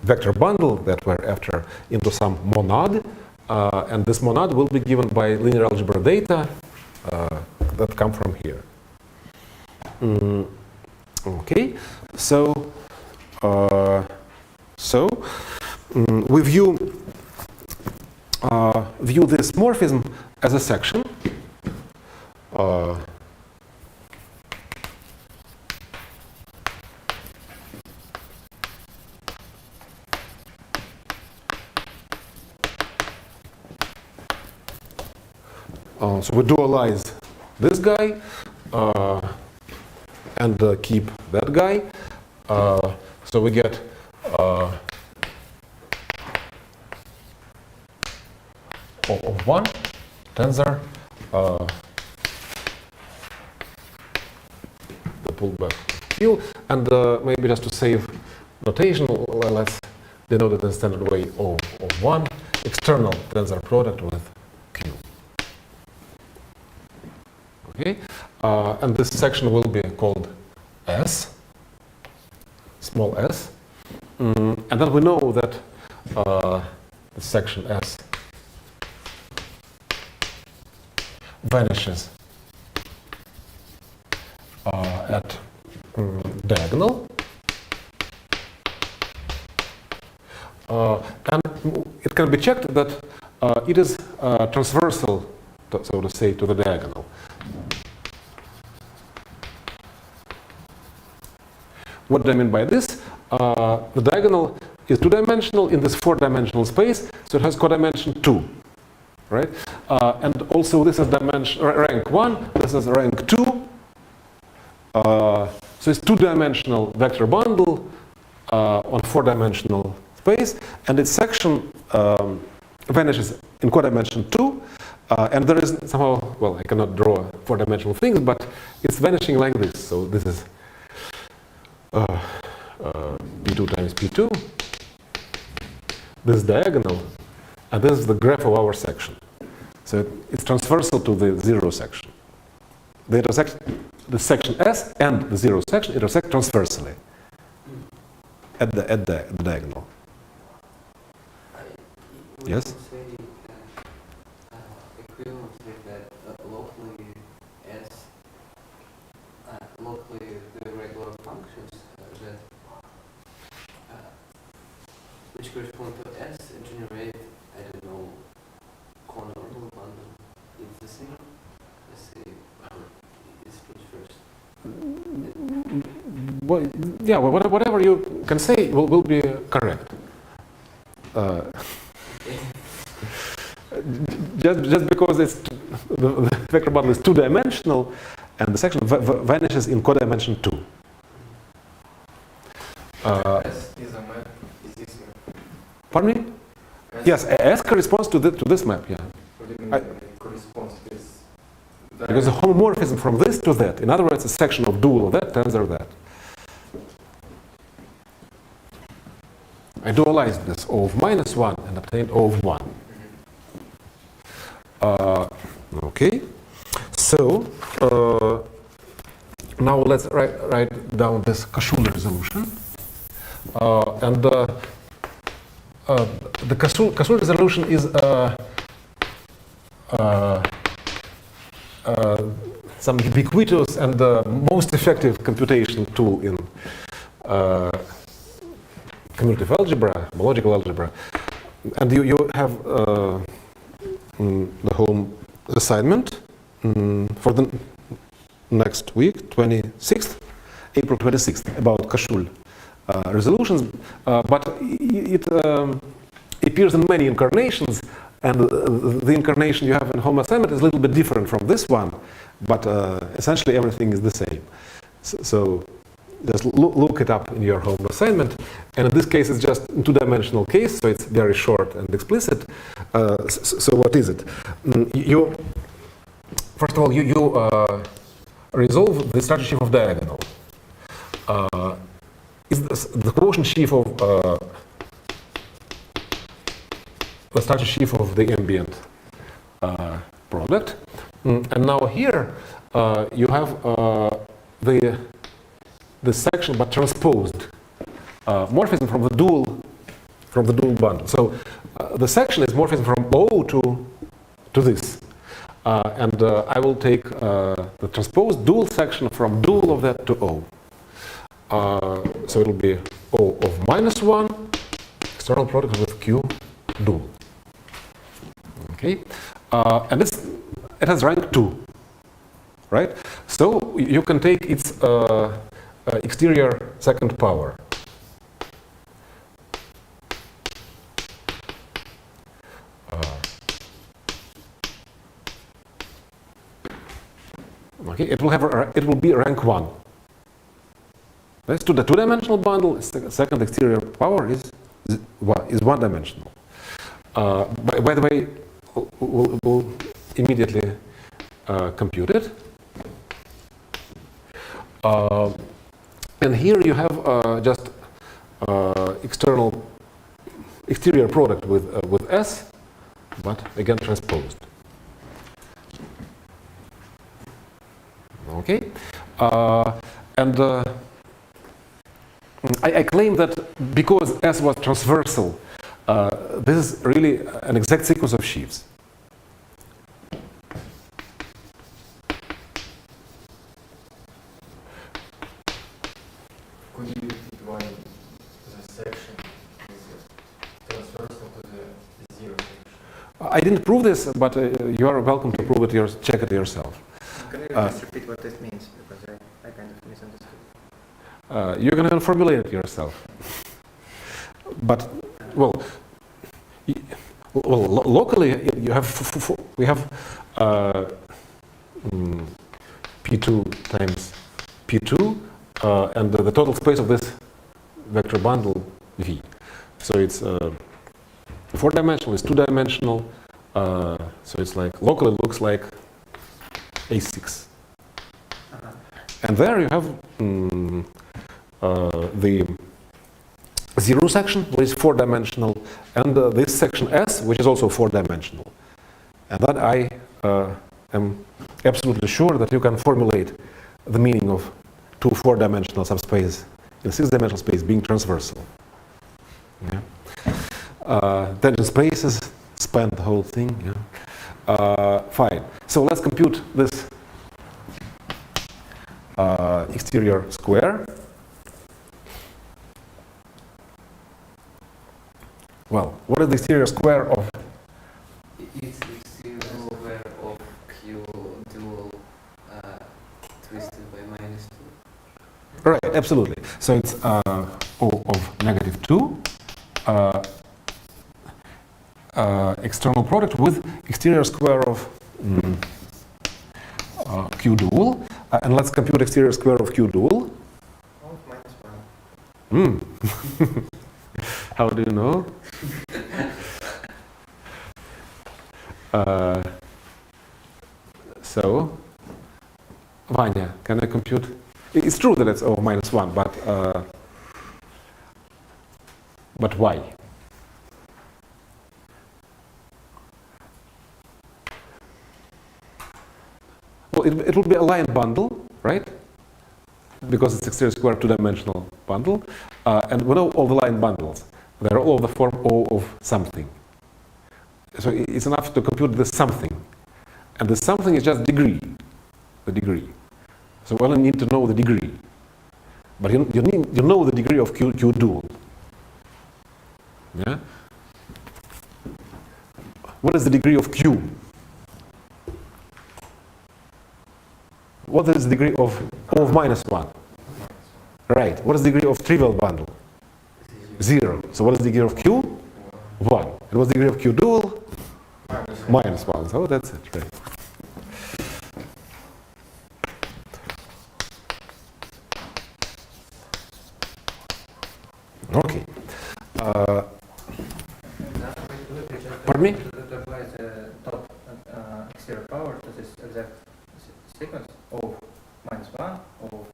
vector bundle that we're after into some monad, and this monad will be given by linear algebra data that come from here. Okay, so we view this morphism as a section. So we dualize this guy and keep that guy. So we get of 1 tensor, the pullback field, and maybe just to save notation, let's denote it in standard way of 1 external tensor product with Q. Okay, and this section will be called S, small s, and then we know that the section S vanishes at diagonal, and it can be checked that it is transversal, so to say, to the diagonal. What do I mean by this? The diagonal is two-dimensional in this four-dimensional space, so it has codimension 2, right? And also this is dimension rank 1, this is rank 2. So it's two-dimensional vector bundle on four-dimensional space, and its section vanishes in codimension 2, and there is somehow, well, I cannot draw four-dimensional things, but it's vanishing like this. So this is P2 times P2, this is diagonal, and this is the graph of our section. So it's transversal to the zero section. The section S and the zero section intersect transversally at the diagonal. Yes? Say equivalent with that locally S, locally the regular functions that which correspond to S generate, I don't know, conormal bundle. It's the same. Let's say it's first. Well, yeah, whatever you can say will be correct. Just because the vector bundle is two-dimensional and the section vanishes in codimension 2. S is a map, is this map? Pardon me? Yes, S corresponds to this map, yeah. What do you mean it corresponds to this? Because the homomorphism from this to that, in other words, a section of dual of that, tensor that. I dualized this O of minus 1 and obtained O of 1. Okay, so now let's write down this Kashul resolution. And the Kashul resolution is some ubiquitous and most effective computation tool in commutative algebra, homological algebra. And you have the home assignment for the next week, 26th, April 26th, about Kashul resolutions. But it appears in many incarnations, and the incarnation you have in home assignment is a little bit different from this one, but essentially everything is the same. So just look it up in your home assignment, and in this case it's just a two-dimensional case, so it's very short and explicit. So what is it? First of all, you resolve the strategy sheaf of diagonal. Is the quotient sheaf of the strategy sheaf of the ambient product, and now here you have the section but transposed morphism from the dual bundle. So the section is morphism from O to this, and I will take the transposed dual section from dual of that to O. So it will be O of -1 external product with Q dual. Okay, and it has rank 2, right? So you can take its exterior second power. Okay, it will be rank 1. That's to the two-dimensional bundle. Second exterior power is one-dimensional. By the way, we'll immediately compute it. And here you have just exterior product with S, but again transposed. Okay, and I claim that because S was transversal, this is really an exact sequence of sheaves. Could you repeat why the section is transversal to the zero section? I didn't prove this, but you are welcome to prove it. Check it yourself. Can you just repeat what this means? Because I kind of misunderstood. You're going to formulate it yourself. But, locally you have we have P2 times P2 and the total space of this vector bundle V. So it's 4-dimensional, it's 2-dimensional, so it's like locally looks like A6. And there you have the zero section, which is 4-dimensional, and this section S, which is also 4-dimensional. And that I am absolutely sure that you can formulate the meaning of two 4-dimensional subspace in 6-dimensional space being transversal. Yeah. Tangent spaces span the whole thing. Yeah. Fine. So let's compute this exterior square. Well, what is the exterior square of? It's the exterior square of Q dual twisted by -2. Right, absolutely. So it's O of -2 external product with exterior square of Q dual. And let's compute exterior square of Q dual. Oh, -1. How do you know? So, Vanya, can I compute? It's true that it's O of -1, but why? Well, it will be a line bundle, right? Because it's exterior square 2-dimensional bundle, and we know all the line bundles. They're all of the form O of something. So it's enough to compute this something, and the something is just degree. the degree. So we only need to know the degree. But you know the degree of Q dual. Yeah? What is the degree of Q? What is the degree of O of minus 1? Right. What is the degree of trivial bundle? 0. So what is the degree of Q? 1. And what's the degree of Q dual? Minus 1. So that's it, right. Okay. Pardon me? To apply the top exterior power to this exact sequence of minus 1 of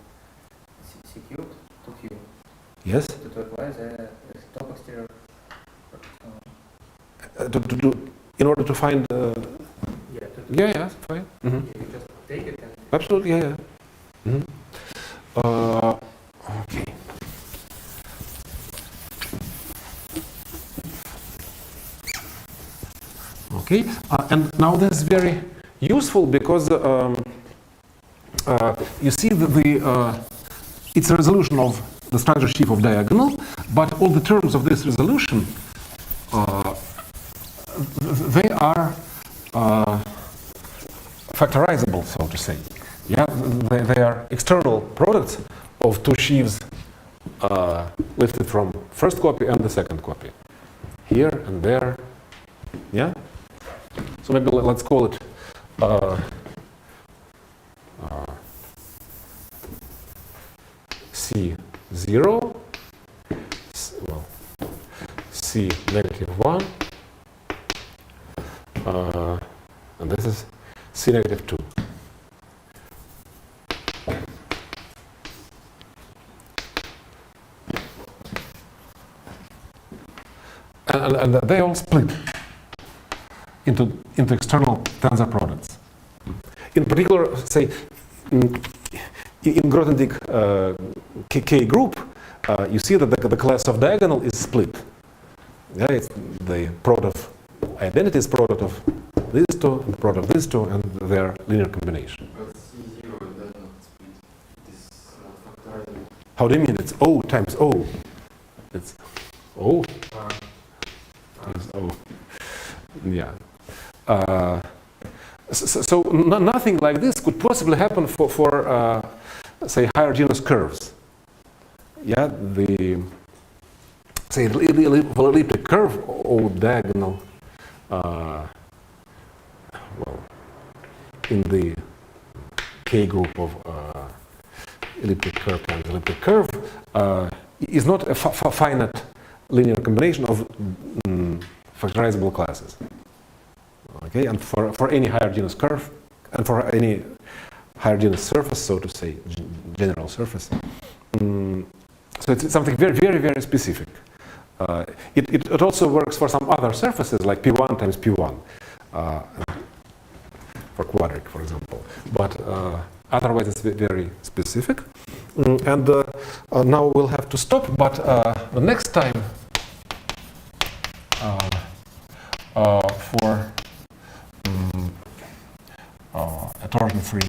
c cubed to q. Yes? To apply the top exterior. In order to find. Yeah, Yeah, fine. Mm-hmm. you just take it and. Absolutely, yeah. Mm-hmm. Okay. Okay, and now this is very useful because you see it's a resolution of the structure sheaf of diagonal, but all the terms of this resolution they are factorizable, so to say. Yeah, they are external products of two sheaves lifted from first copy and the second copy. Here and there. Yeah? So maybe let's call it C0, well, C negative 1, and this is C negative 2. And they all split into external tensor products. In particular, say, in Grothendieck K group, you see that the class of diagonal is split. Yeah, it's the product of identity is product of these two, and the product of these two, and their linear combination. But C0 does not split. It is not factorizable. How do you mean? It's O times O. It's O. Times O. Yeah. So nothing like this could possibly happen for say, higher genus curves. Yeah, the say elliptic curve O diagonal. Well, in the K group of elliptic curve times elliptic curve is not a finite linear combination of factorizable classes. Okay, and for any higher genus curve, and for any higher genus surface, so to say, general surface. So it's something very, very, very specific. It also works for some other surfaces, like P1 times P1, for quadric, for example. But otherwise, it's very specific. And now we'll have to stop, but the next time for a torsion-free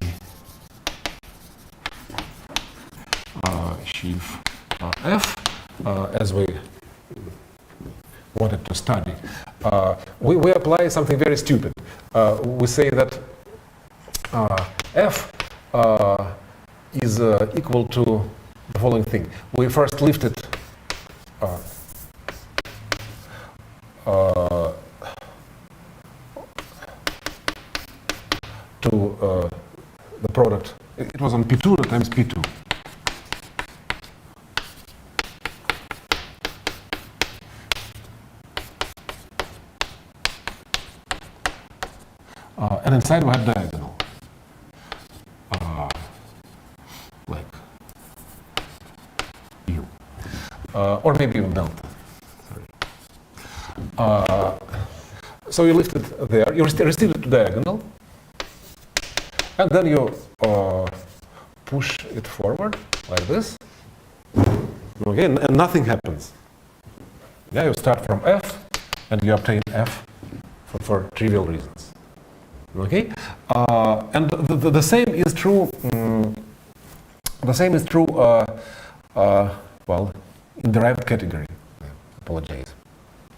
sheaf F, as we wanted to study, we apply something very stupid. We say that F is equal to the following thing. We first lifted to the product. It was on P2 times P2. And inside we had diagonal. Like U. Or maybe even delta. Sorry. So you lift it there, you received it to diagonal, and then you push it forward like this. Okay, and nothing happens. Yeah, you start from F, and you obtain F for trivial reasons. Okay, and the same is true. The same is true. Well, in derived category. I apologize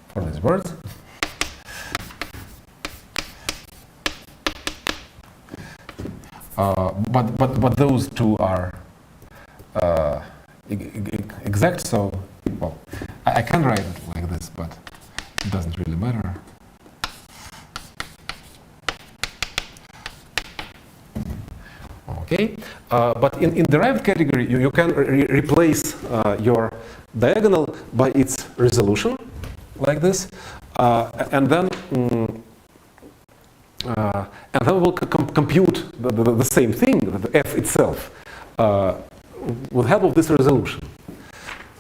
for these words. But those two are exact. So, well, I can write it like this, but it doesn't really matter. Okay, but in derived category, you can replace your diagonal by its resolution, like this, and then we'll compute the same thing, the f itself, with help of this resolution.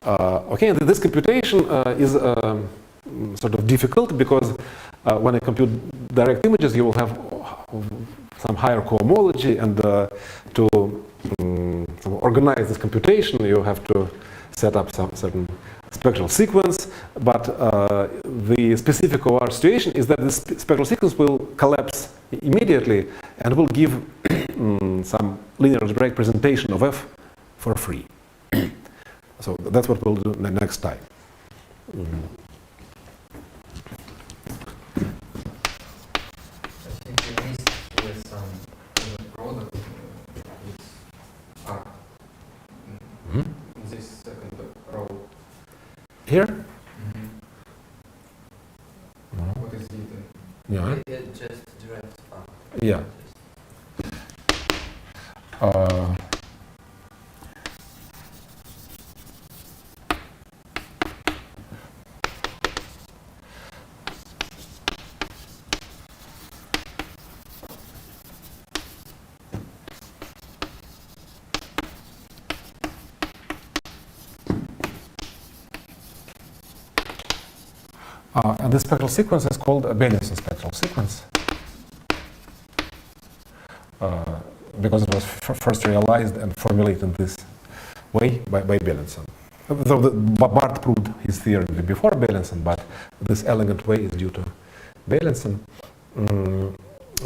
Okay, and this computation is sort of difficult because when I compute direct images, you will have some higher cohomology, and to organize this computation, you have to set up some certain spectral sequence. But the specific of our situation is that this spectral sequence will collapse immediately and will give some linear algebraic presentation of f for free. So that's what we'll do next time. I think at least here some product is R. This second row. Here? What is it? Yeah. It just derived from. Yeah. And this spectral sequence is called a Beilinson spectral sequence because it was first realized and formulated this way by Beilinson. Though Barth proved his theory before Beilinson, but this elegant way is due to Beilinson.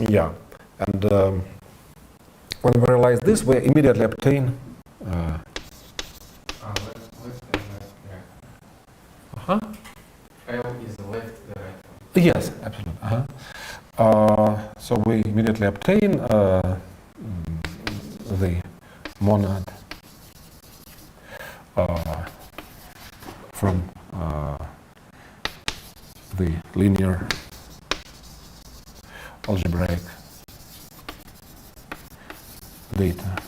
Yeah, and when we realize this, we immediately obtain. L is left, the right one. Yes, absolutely. So we immediately obtain the monad from the linear algebraic data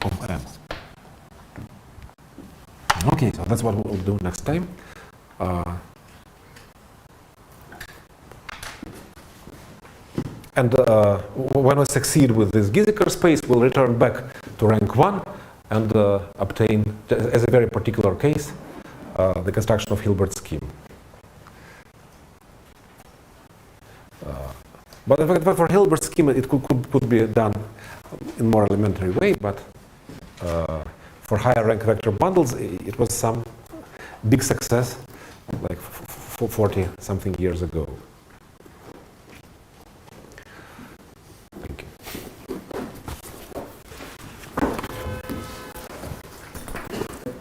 of M. Okay, so that's what we'll do next time. And when we succeed with this Gieseker space, we'll return back to rank 1 and obtain, as a very particular case, the construction of Hilbert's scheme. But for Hilbert's scheme, it could be done in more elementary way, but for higher rank vector bundles, it was some big success, like 40 something years ago. Thank you.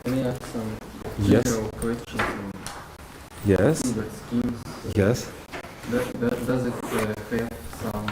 Can I ask some Yes. general questions on Yes. Hilbert schemes? Yes. Does it have some